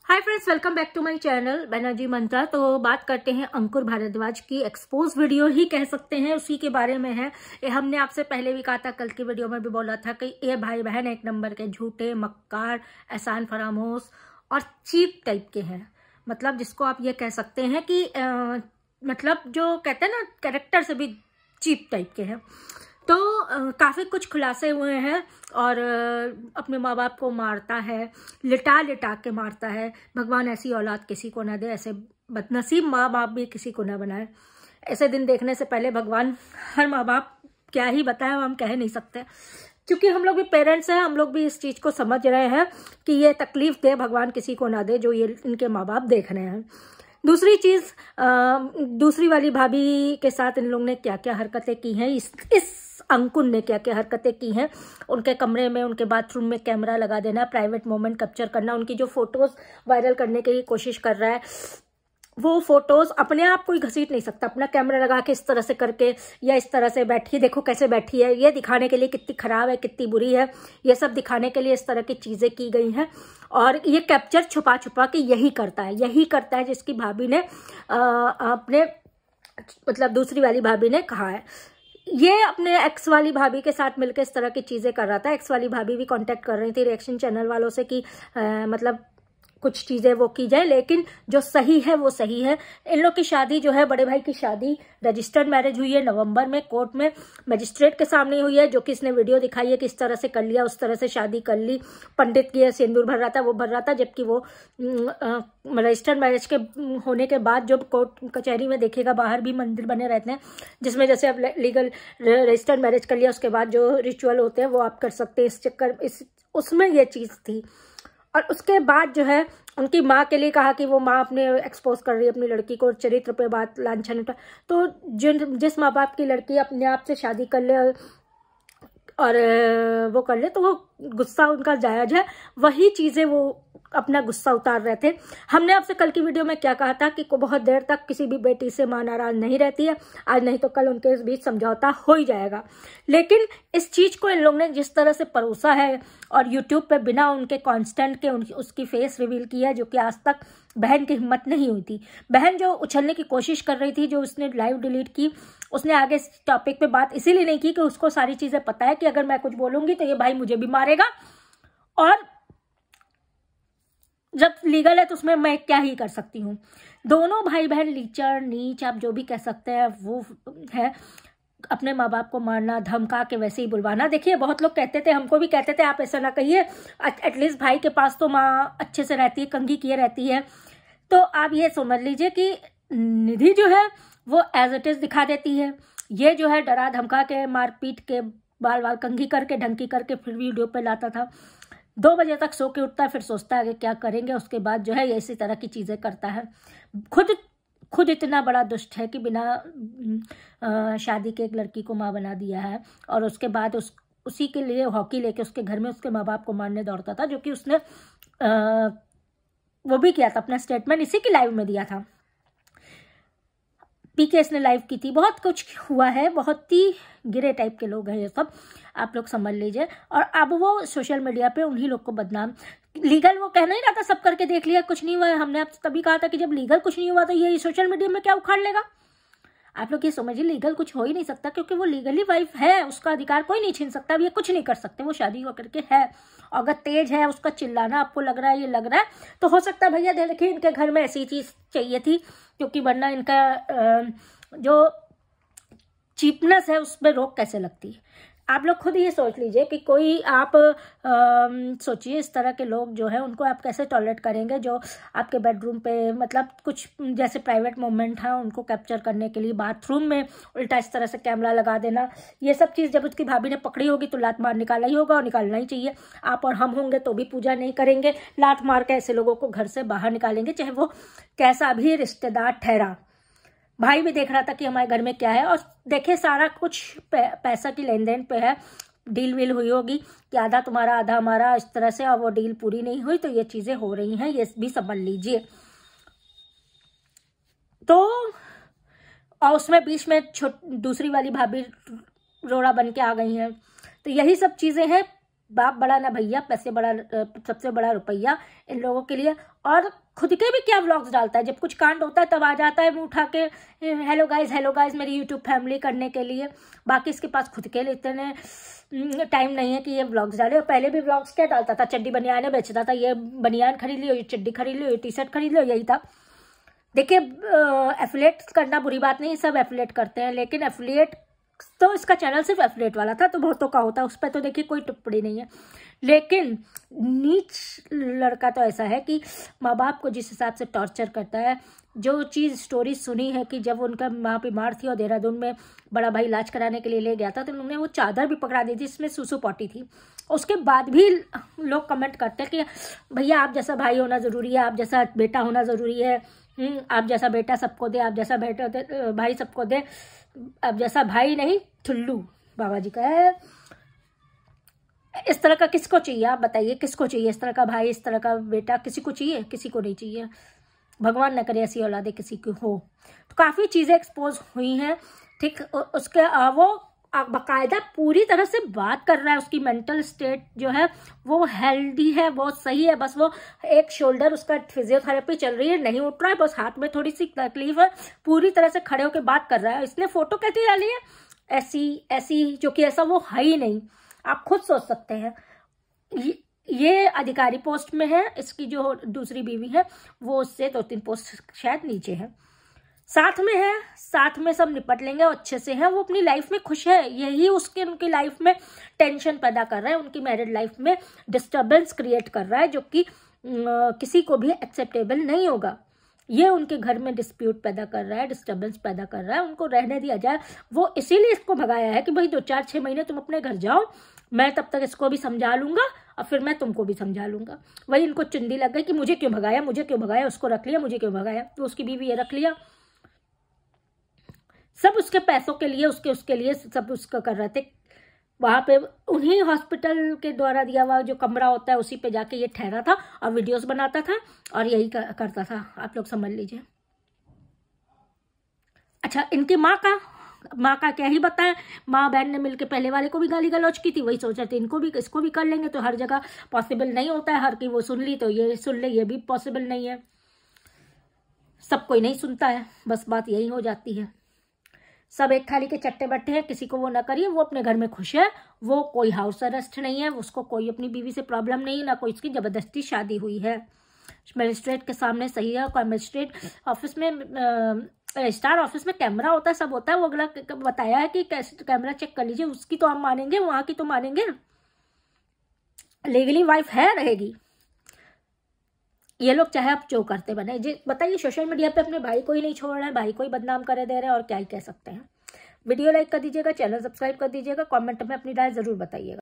Hi friends, welcome back to my channel Banerjee Mantra. तो बात करते हैं अंकुर भारद्वाज की। एक्सपोज वीडियो ही कह सकते हैं, उसी के बारे में है। ये हमने आपसे पहले भी कहा था, कल की वीडियो में भी बोला था कि ये भाई बहन एक नंबर के झूठे, मक्कार, एहसान फरामोश और चीप टाइप के हैं। मतलब जिसको आप ये कह सकते हैं कि मतलब जो कहते हैं ना, कैरेक्टर से भी चीप टाइप के हैं। तो काफ़ी कुछ खुलासे हुए हैं और अपने माँ बाप को मारता है, लिटा लिटा के मारता है। भगवान ऐसी औलाद किसी को ना दे, ऐसे बदनसीब माँ बाप भी किसी को ना बनाए। ऐसे दिन देखने से पहले भगवान हर माँ बाप क्या ही बताए, हम कह नहीं सकते, क्योंकि हम लोग भी पेरेंट्स हैं। हम लोग भी इस चीज़ को समझ रहे हैं कि ये तकलीफ दे भगवान किसी को ना दे जो ये इनके माँ बाप देख रहे हैं। दूसरी चीज़, दूसरी वाली भाभी के साथ इन लोग ने क्या क्या हरकतें की हैं, इस अंकुर ने क्या क्या हरकतें की हैं। उनके कमरे में, उनके बाथरूम में कैमरा लगा देना, प्राइवेट मोमेंट कैप्चर करना, उनकी जो फोटोज़ वायरल करने की कोशिश कर रहा है। वो फोटोज़ अपने आप कोई घसीट नहीं सकता, अपना कैमरा लगा के इस तरह से करके या इस तरह से बैठी, देखो कैसे बैठी है, ये दिखाने के लिए कितनी ख़राब है, कितनी बुरी है, ये सब दिखाने के लिए इस तरह की चीज़ें की गई हैं। और ये कैप्चर छुपा छुपा के यही करता है जिसकी भाभी ने अपने मतलब दूसरी वाली भाभी ने कहा है। ये अपने एक्स वाली भाभी के साथ मिलकर इस तरह की चीज़ें कर रहा था। एक्स वाली भाभी भी कांटेक्ट कर रही थी रिएक्शन चैनल वालों से कि मतलब कुछ चीज़ें वो की जाए, लेकिन जो सही है वो सही है। इन लोग की शादी जो है, बड़े भाई की शादी रजिस्टर्ड मैरिज हुई है नवंबर में, कोर्ट में मजिस्ट्रेट के सामने हुई है, जो कि इसने वीडियो दिखाई है कि इस तरह से कर लिया, उस तरह से शादी कर ली। पंडित की सिंदूर भर रहा था, वो भर रहा था, जबकि वो रजिस्टर्ड मैरिज के होने के बाद जब कोर्ट कचहरी में देखेगा, बाहर भी मंदिर बने रहते हैं जिसमें जैसे अब लीगल रजिस्टर्ड मैरिज कर लिया उसके बाद जो रिचुअल होते हैं वो आप कर सकते हैं। इस चक्कर उसमें ये चीज़ थी। और उसके बाद जो है उनकी माँ के लिए कहा कि वो माँ अपने एक्सपोज कर रही है अपनी लड़की को, चरित्र पे बात लांछन। तो जिस माँ बाप की लड़की अपने आप से शादी कर ले और वो कर ले, तो वो गुस्सा उनका जायज है। वही चीज़ें वो अपना गुस्सा उतार रहे थे। हमने आपसे कल की वीडियो में क्या कहा था कि बहुत देर तक किसी भी बेटी से माँ नाराज नहीं रहती है, आज नहीं तो कल उनके बीच समझौता हो ही जाएगा। लेकिन इस चीज़ को इन लोग ने जिस तरह से परोसा है और यूट्यूब पे बिना उनके कांस्टेंट के उसकी फेस रिवील की है, जो कि आज तक बहन की हिम्मत नहीं हुई थी। बहन जो उछलने की कोशिश कर रही थी, जो उसने लाइव डिलीट की, उसने आगे इस टॉपिक पे बात इसीलिए नहीं की कि उसको सारी चीज़ें पता है कि अगर मैं कुछ बोलूँगी तो ये भाई मुझे भी मारेगा, और जब लीगल है तो उसमें मैं क्या ही कर सकती हूँ। दोनों भाई बहन लीचर नीच, आप जो भी कह सकते हैं, वो है अपने माँ बाप को मारना, धमका के वैसे ही बुलवाना। देखिए, बहुत लोग कहते थे, हमको भी कहते थे आप ऐसा ना कहिए, एटलीस्ट भाई के पास तो माँ अच्छे से रहती है, कंघी किए रहती है। तो आप ये समझ लीजिए कि निधि जो है वो एज इट इज दिखा देती है, ये जो है डरा धमका के, मारपीट के, बाल बाल कंघी करके, ढंकी करके फिर वीडियो पे लाता था। 2 बजे तक सो के उठता है, फिर सोचता है कि क्या करेंगे, उसके बाद जो है ये इसी तरह की चीज़ें करता है। खुद इतना बड़ा दुष्ट है कि बिना शादी के एक लड़की को माँ बना दिया है, और उसके बाद उसी के लिए हॉकी लेके उसके घर में उसके माँ बाप को मारने दौड़ता था, जो कि उसने वो भी किया था, अपना स्टेटमेंट इसी की लाइव में दिया था। पीकेएस ने लाइव की थी। बहुत कुछ हुआ है, बहुत ही गिरे टाइप के लोग हैं ये सब, आप लोग समझ लीजिए। और अब वो सोशल मीडिया पे उन्हीं लोग को बदनाम, लीगल वो कहना ही रहा था सब करके देख लिया, कुछ नहीं हुआ है। हमने आपसे तभी कहा था कि जब लीगल कुछ नहीं हुआ तो ये सोशल मीडिया में क्या उखाड़ लेगा। आप लोग ये समझिए, लीगल कुछ हो ही नहीं सकता, क्योंकि वो लीगली वाइफ है, उसका अधिकार कोई नहीं छीन सकता। अब ये कुछ नहीं कर सकते, वो शादी होकर के है। अगर तेज है, उसका चिल्लाना आपको लग रहा है, ये लग रहा है, तो हो सकता है भैया देखिए इनके घर में ऐसी चीज़ चाहिए थी, क्योंकि वरना इनका जो चीपनेस है उस पर रोक कैसे लगती है। आप लोग खुद ही सोच लीजिए कि कोई आप सोचिए, इस तरह के लोग जो है उनको आप कैसे टॉलरेट करेंगे, जो आपके बेडरूम पे मतलब कुछ जैसे प्राइवेट मोमेंट है उनको कैप्चर करने के लिए बाथरूम में उल्टा इस तरह से कैमरा लगा देना। ये सब चीज़ जब उसकी भाभी ने पकड़ी होगी तो लात मार निकाला ही होगा, और निकालना ही चाहिए। आप और हम होंगे तो भी पूजा नहीं करेंगे, लात मार के ऐसे लोगों को घर से बाहर निकालेंगे, चाहे वो कैसा भी रिश्तेदार ठहरा। भाई भी देख रहा था कि हमारे घर में क्या है, और देखे सारा कुछ पैसा की लेन देन पे है, डील वील हुई होगी कि आधा तुम्हारा आधा हमारा, इस तरह से, और वो डील पूरी नहीं हुई तो ये चीज़ें हो रही हैं, ये भी समझ लीजिए। तो और उसमें बीच में दूसरी वाली भाभी रोड़ा बन के आ गई हैं। तो यही सब चीज़ें हैं। बाप बड़ा ना भैया, पैसे बड़ा, सबसे बड़ा रुपया इन लोगों के लिए। और खुद के भी क्या व्लॉग्स डालता है, जब कुछ कांड होता है तब आ जाता है मुंह उठा के हेलो गाइज मेरी यूट्यूब फैमिली करने के लिए। बाकी इसके पास खुद के लिए इतने टाइम नहीं है कि ये व्लॉग्स डाले। और पहले भी व्लॉग्स क्या डालता था, चड्डी बनियान बेचता था, ये बनियान खरीद लियो, ये चड्डी खरीद लियो, ये टी शर्ट खरीद लियो, यही था। देखिए एफिलिएट करना बुरी बात नहीं, सब एफिलिएट करते हैं, लेकिन एफिलिएट तो इसका चैनल सिर्फ एफिलिएट वाला था, तो बहुतों का होता है, उस पर तो देखिए कोई टिप्पणी नहीं है। लेकिन नीच लड़का तो ऐसा है कि माँ बाप को जिस हिसाब से टॉर्चर करता है। जो चीज़ स्टोरी सुनी है कि जब उनका माँ बीमार थी और देहरादून में बड़ा भाई इलाज कराने के लिए ले गया था, तो उन्होंने वो चादर भी पकड़ा दी थी जिसमें सुसु पॉटी थी। उसके बाद भी लोग कमेंट करते हैं कि भैया आप जैसा भाई होना ज़रूरी है, आप जैसा बेटा होना ज़रूरी है, आप जैसा बेटा सबको दे, आप जैसा बेटा दे भाई सबको दे, अब जैसा भाई नहीं ठुल्लू बाबा जी का है। इस तरह का किसको चाहिए, आप बताइए किसको चाहिए इस तरह का भाई, इस तरह का बेटा? किसी को चाहिए? किसी को नहीं चाहिए। भगवान न करे ऐसी औलादे किसी की हो। तो काफ़ी चीज़ें एक्सपोज हुई हैं, ठीक। उसके वो बाकायदा पूरी तरह से बात कर रहा है, उसकी मेंटल स्टेट जो है वो हेल्दी है, बहुत सही है। बस वो एक शोल्डर उसका फिजियोथेरेपी चल रही है, नहीं उठ रहा है, बस हाथ में थोड़ी सी तकलीफ है, पूरी तरह से खड़े होकर बात कर रहा है। इसने फोटो कैसी डाली है ऐसी जो कि ऐसा वो है ही नहीं, आप खुद सोच सकते हैं। ये अधिकारी पोस्ट में है, इसकी जो दूसरी बीवी है वो उससे 2-3 पोस्ट शायद नीचे है। साथ में है, साथ में सब निपट लेंगे और अच्छे से है, वो अपनी लाइफ में खुश है। यही उनकी लाइफ में टेंशन पैदा कर रहा है, उनकी मैरिड लाइफ में डिस्टर्बेंस क्रिएट कर रहा है, जो कि किसी को भी एक्सेप्टेबल नहीं होगा। ये उनके घर में डिस्प्यूट पैदा कर रहा है, डिस्टर्बेंस पैदा कर रहा है, उनको रहने दिया जाए। वो इसीलिए इसको भगाया है कि भाई 2-4-6 महीने तुम अपने घर जाओ, मैं तब तक इसको भी समझा लूंगा और फिर मैं तुमको भी समझा लूंगा। वही इनको चुंदी लग गई कि मुझे क्यों भगाया, मुझे क्यों भगाया, उसको रख लिया, मुझे क्यों भगाया। तो उसकी बीवी ये रख लिया, सब उसके पैसों के लिए, उसके लिए सब उसका कर रहे थे। वहां पे उन्हीं हॉस्पिटल के द्वारा दिया हुआ जो कमरा होता है उसी पे जाके ये ठहरा था और वीडियोस बनाता था और यही करता था, आप लोग समझ लीजिए। अच्छा, इनकी माँ का क्या ही बताएं। माँ बहन ने मिलकर पहले वाले को भी गाली गलौज की थी, वही सोच रहे थे इनको भी, इसको भी कर लेंगे। तो हर जगह पॉसिबल नहीं होता है, हर की वो सुन ली तो ये सुन ले, ये भी पॉसिबल नहीं है। सब कोई नहीं सुनता है, बस बात यही हो जाती है। सब एक थाली के चट्टे बट्टे हैं, किसी को वो ना करिए, वो अपने घर में खुश है, वो कोई हाउस अरेस्ट नहीं है, उसको कोई अपनी बीवी से प्रॉब्लम नहीं है, ना कोई इसकी जबरदस्ती शादी हुई है। मजिस्ट्रेट के सामने सही है। और मजिस्ट्रेट ऑफिस में स्टार ऑफिस में कैमरा होता है, सब होता है, वो अगला बताया है कि कैमरा चेक कर लीजिए, उसकी तो हम मानेंगे, वहां की तो मानेंगे। लीगली वाइफ है, रहेगी। ये लोग चाहे आप जो करते बने जी, बताइए सोशल मीडिया पे अपने भाई को ही नहीं छोड़ रहे हैं, भाई को ही बदनाम करे दे रहे हैं, और क्या ही कह सकते हैं। वीडियो लाइक कर दीजिएगा, चैनल सब्सक्राइब कर दीजिएगा, कमेंट में अपनी राय जरूर बताइएगा।